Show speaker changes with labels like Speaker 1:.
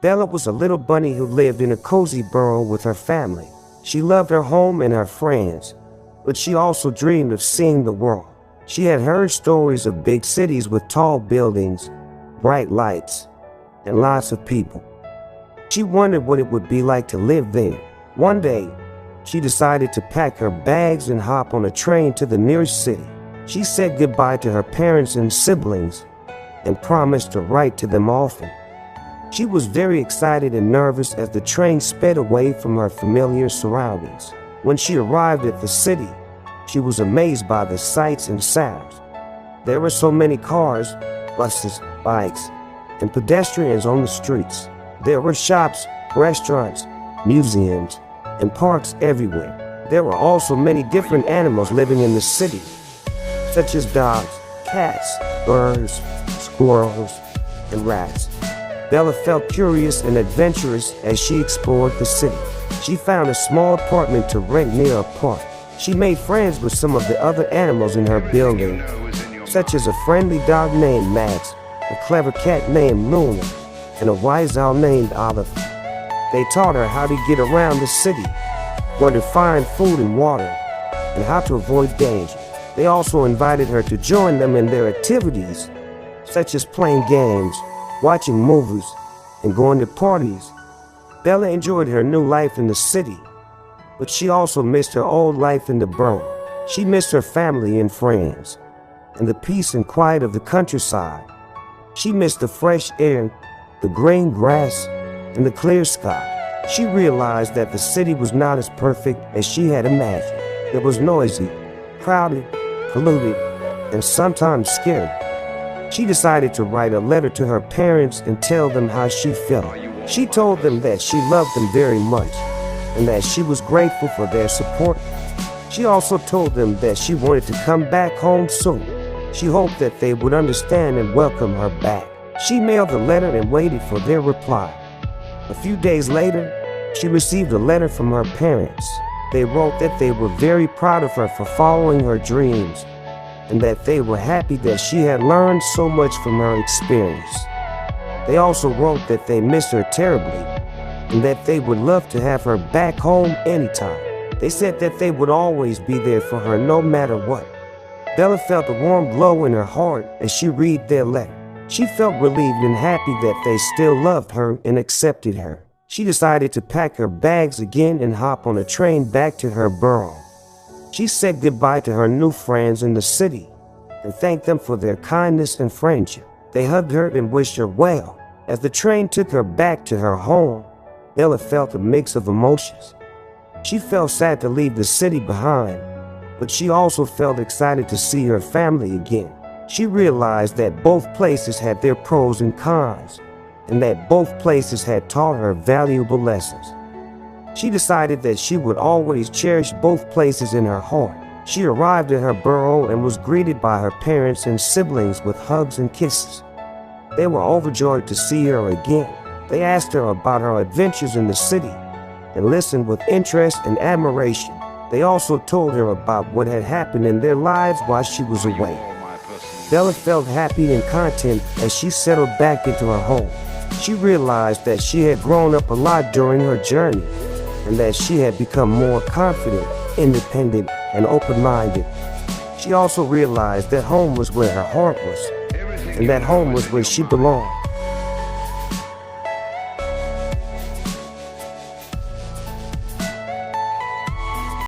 Speaker 1: Bella was a little bunny who lived in a cozy burrow with her family. She loved her home and her friends, but she also dreamed of seeing the world. She had heard stories of big cities with tall buildings, bright lights, and lots of people. She wondered what it would be like to live there. One day, she decided to pack her bags and hop on a train to the nearest city. She said goodbye to her parents and siblings and promised to write to them often. She was very excited and nervous as the train sped away from her familiar surroundings. When she arrived at the city, she was amazed by the sights and sounds. There were so many cars, buses, bikes, and pedestrians on the streets. There were shops, restaurants, museums, and parks everywhere. There were also many different animals living in the city, such as dogs, cats, birds, squirrels, and rats. Bella felt curious and adventurous as she explored the city. She found a small apartment to rent near a park. She made friends with some of the other animals in her building, such as a friendly dog named Max, a clever cat named Luna, and a wise owl named Olive. They taught her how to get around the city, where to find food and water, and how to avoid danger. They also invited her to join them in their activities, such as playing games, watching movies, and going to parties. Bella enjoyed her new life in the city, but she also missed her old life in the burrow. She missed her family and friends, and the peace and quiet of the countryside. She missed the fresh air, the green grass, and the clear sky. She realized that the city was not as perfect as she had imagined. It was noisy, crowded, polluted, and sometimes scary. She decided to write a letter to her parents and tell them how she felt. She told them that she loved them very much and that she was grateful for their support. She also told them that she wanted to come back home soon. She hoped that they would understand and welcome her back. She mailed the letter and waited for their reply. A few days later, she received a letter from her parents. They wrote that they were very proud of her for following her dreams, and that they were happy that she had learned so much from her experience. They also wrote that they missed her terribly, and that they would love to have her back home anytime. They said that they would always be there for her no matter what. Bella felt a warm glow in her heart as she read their letter. She felt relieved and happy that they still loved her and accepted her. She decided to pack her bags again and hop on a train back to her burrow. She said goodbye to her new friends in the city and thanked them for their kindness and friendship. They hugged her and wished her well. As the train took her back to her home, Bella felt a mix of emotions. She felt sad to leave the city behind, but she also felt excited to see her family again. She realized that both places had their pros and cons, and that both places had taught her valuable lessons. She decided that she would always cherish both places in her heart. She arrived at her burrow and was greeted by her parents and siblings with hugs and kisses. They were overjoyed to see her again. They asked her about her adventures in the city and listened with interest and admiration. They also told her about what had happened in their lives while she was away. Bella felt happy and content as she settled back into her home. She realized that she had grown up a lot during her journey, and that she had become more confident, independent, and open-minded. She also realized that home was where her heart was, and that home was where she belonged.